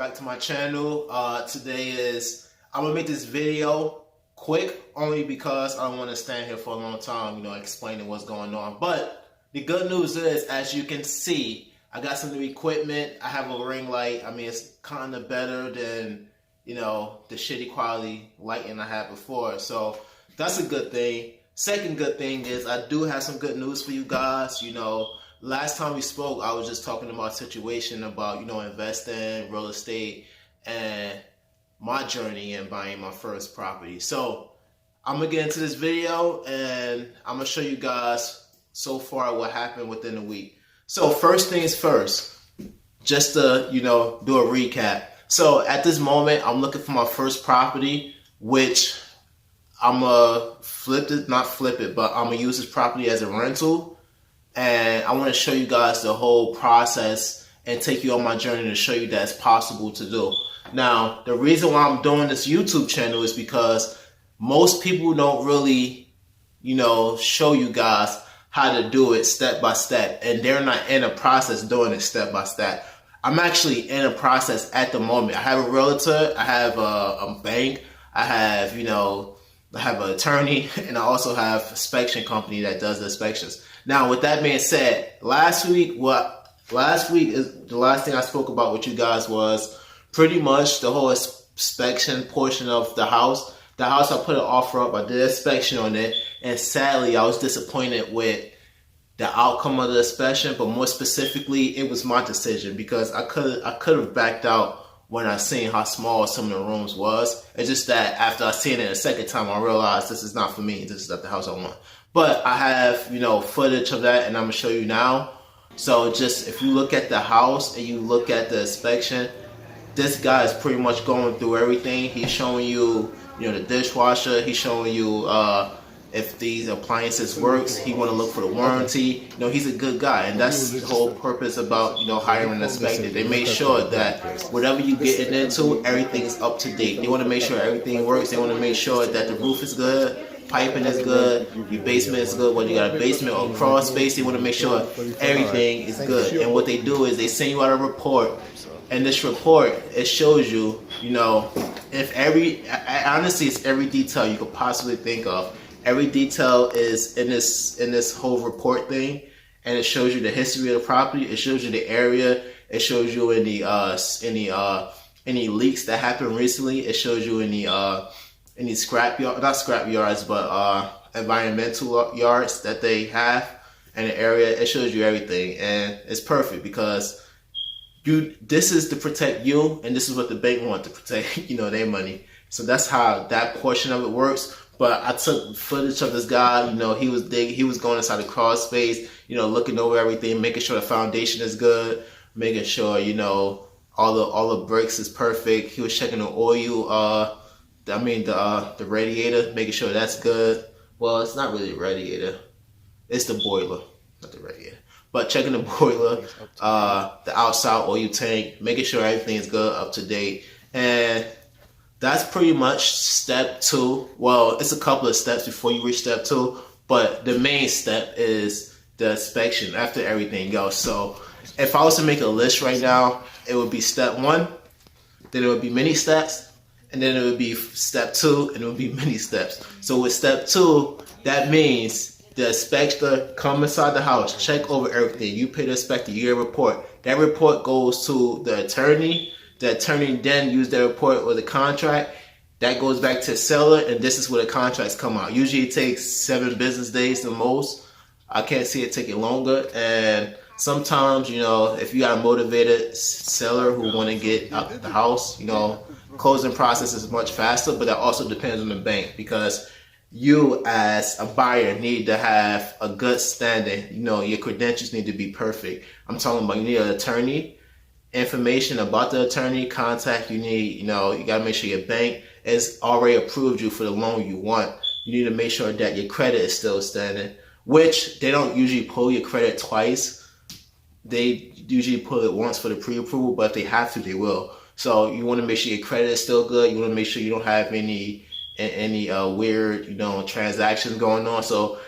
back to my channel. I'm gonna make this video quick only because I don't want to stand here for a long time, explaining what's going on. But the good news is, as you can see, I got some new equipment. I have a ring light. I mean, it's kind of better than, the shitty quality lighting I had before. So that's a good thing. Second good thing is I do have some good news for you guys. Last time we spoke, I was just talking about a situation about, investing, real estate, and my journey in buying my first property. So I'm going to get into this video and I'm going to show you guys so far what happened within a week. So first things first, just to, do a recap. So at this moment, I'm looking for my first property, which I'm going to not flip it, but I'm going to use this property as a rental. And I want to show you guys the whole process and take you on my journey to show you that it's possible to do. Now, the reason why I'm doing this YouTube channel is because most people don't really, show you guys how to do it step by step. And they're not in a process doing it step by step. I'm actually in a process at the moment. I have a realtor, I have a bank, I have, I have an attorney, and I also have an inspection company that does the inspections. Now, with that being said, last week is the last thing I spoke about with you guys was pretty much the whole inspection portion of the house. The house, I put an offer up, I did an inspection on it, and sadly, I was disappointed with the outcome of the inspection, but more specifically, it was my decision because I could have backed out when I seen how small some of the rooms was. It's just that after I seen it a second time, I realized this is not for me. This is not the house I want. But I have, footage of that, and I'm gonna show you now. So just if you look at the house and you look at the inspection, this guy is pretty much going through everything. He's showing you, the dishwasher. He's showing you if these appliances works. He want to look for the warranty. He's a good guy, and that's the whole purpose about hiring an inspector. They make sure that whatever you getting into, everything's up to date. They want to make sure everything works. They want to make sure that the roof is good, piping is good, your basement is good, whether you got a basement or crawl space, they want to make sure everything is good. And what they do is they send you out a report, and this report, it shows you, if honestly, it's every detail you could possibly think of. Every detail is in this whole report thing, and it shows you the history of the property, it shows you the area, it shows you any leaks that happened recently, it shows you any not scrap yards, but environmental yards that they have in the area. It shows you everything, and it's perfect because this is to protect you, and this is what the bank wants to protect, their money. So that's how that portion of it works. But I took footage of this guy, he was digging, he was going inside the crawl space, looking over everything, making sure the foundation is good, making sure, all the bricks is perfect. He was checking the oil, the radiator, making sure that's good. Well, it's not really a radiator. It's the boiler, not the radiator. But checking the boiler, the outside oil tank, making sure everything is good, up to date. And that's pretty much step 2. Well, it's a couple of steps before you reach step 2, but the main step is the inspection after everything goes. So if I was to make a list right now, it would be step 1, then it would be many steps, and then it would be step 2, and it would be many steps. So with step 2, that means the inspector come inside the house, check over everything. You pay the inspector, you get a report. That report goes to the attorney. The attorney then use that report or the contract. That goes back to the seller, and this is where the contracts come out. Usually it takes 7 business days the most. I can't see it taking longer. And sometimes, if you got a motivated seller who want to get out the house, closing process is much faster, but that also depends on the bank because you as a buyer need to have a good standing. Your credentials need to be perfect. I'm talking about you need an attorney, information about the attorney, contact you need, you got to make sure your bank has already approved you for the loan you want. You need to make sure that your credit is still standing, which they don't usually pull your credit twice. They usually pull it once for the pre-approval, but if they have to, they will. So you want to make sure your credit is still good. You want to make sure you don't have any weird, transactions going on. So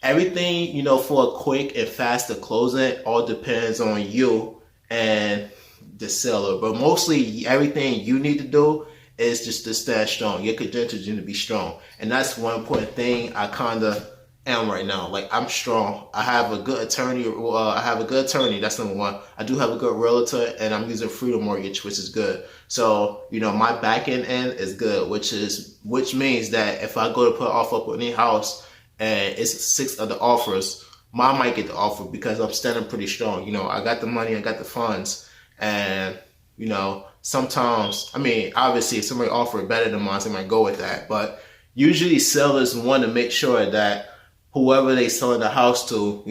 everything, for a quick and faster closing all depends on you and the seller. But mostly everything you need to do is just to stay strong. Your credentials need to be strong. And that's one important thing I kind of am right now. Like, I'm strong. I have a good attorney. I have a good attorney. That's number one. I do have a good realtor, and I'm using Freedom Mortgage, which is good. So, my back end is good, which means that if I go to put an offer up on any house and it's 6 other offers, mine might get the offer because I'm standing pretty strong. I got the money, I got the funds, and sometimes, obviously, if somebody offer better than mine, they might go with that. But usually, sellers want to make sure that whoever they selling the house to,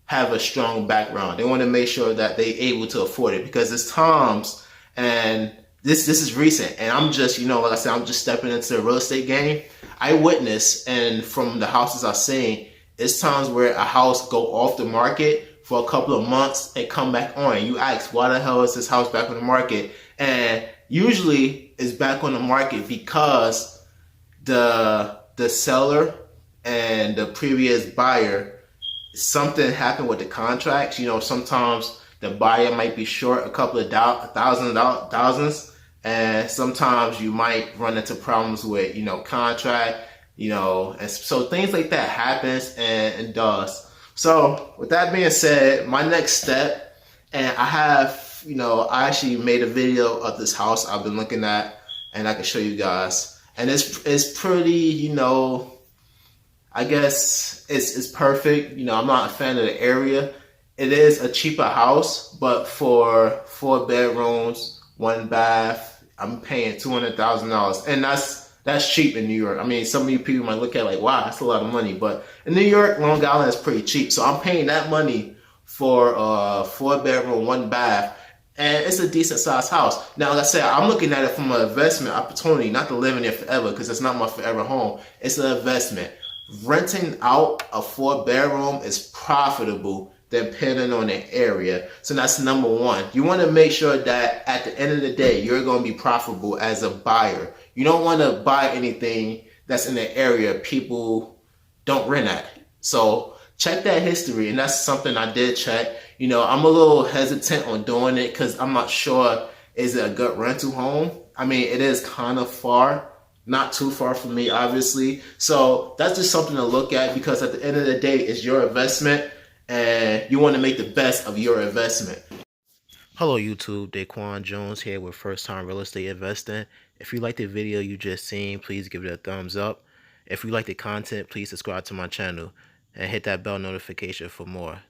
have a strong background. They want to make sure that they able to afford it, because it's times, and this is recent, and I'm just, like I said, I'm just stepping into the real estate game. I witnessed, and from the houses I've seen, it's times where a house go off the market for a couple of months and come back on. You ask, why the hell is this house back on the market? And usually it's back on the market because the seller and the previous buyer, something happened with the contracts. Sometimes the buyer might be short a couple of thousands, and sometimes you might run into problems with, contract, and so things like that happens and does. So with that being said, my next step, and I have, I actually made a video of this house I've been looking at, and I can show you guys. And it's pretty, I guess it's perfect. I'm not a fan of the area. It is a cheaper house, but for 4 bedrooms, 1 bath, I'm paying $200,000, and that's cheap in New York. Some of you people might look at it like, wow, that's a lot of money. But in New York, Long Island is pretty cheap. So I'm paying that money for a 4 bedroom, 1 bath. And it's a decent sized house. Now, like I said, I'm looking at it from an investment opportunity, not to live in it forever, because it's not my forever home. It's an investment. Renting out a 4 bedroom is profitable depending on the area. So that's number one. You want to make sure that at the end of the day, you're going to be profitable as a buyer. You don't want to buy anything that's in the area people don't rent at. So check that history, and that's something I did check. I'm a little hesitant on doing it because I'm not sure, is it a good rental home? It is kind of far. Not too far from me, obviously. So that's just something to look at, because at the end of the day, it's your investment, and you want to make the best of your investment. Hello YouTube, Daquan Jones here with First Time Real Estate Investing. If you like the video you just seen, please give it a thumbs up. If you like the content, please subscribe to my channel and hit that bell notification for more.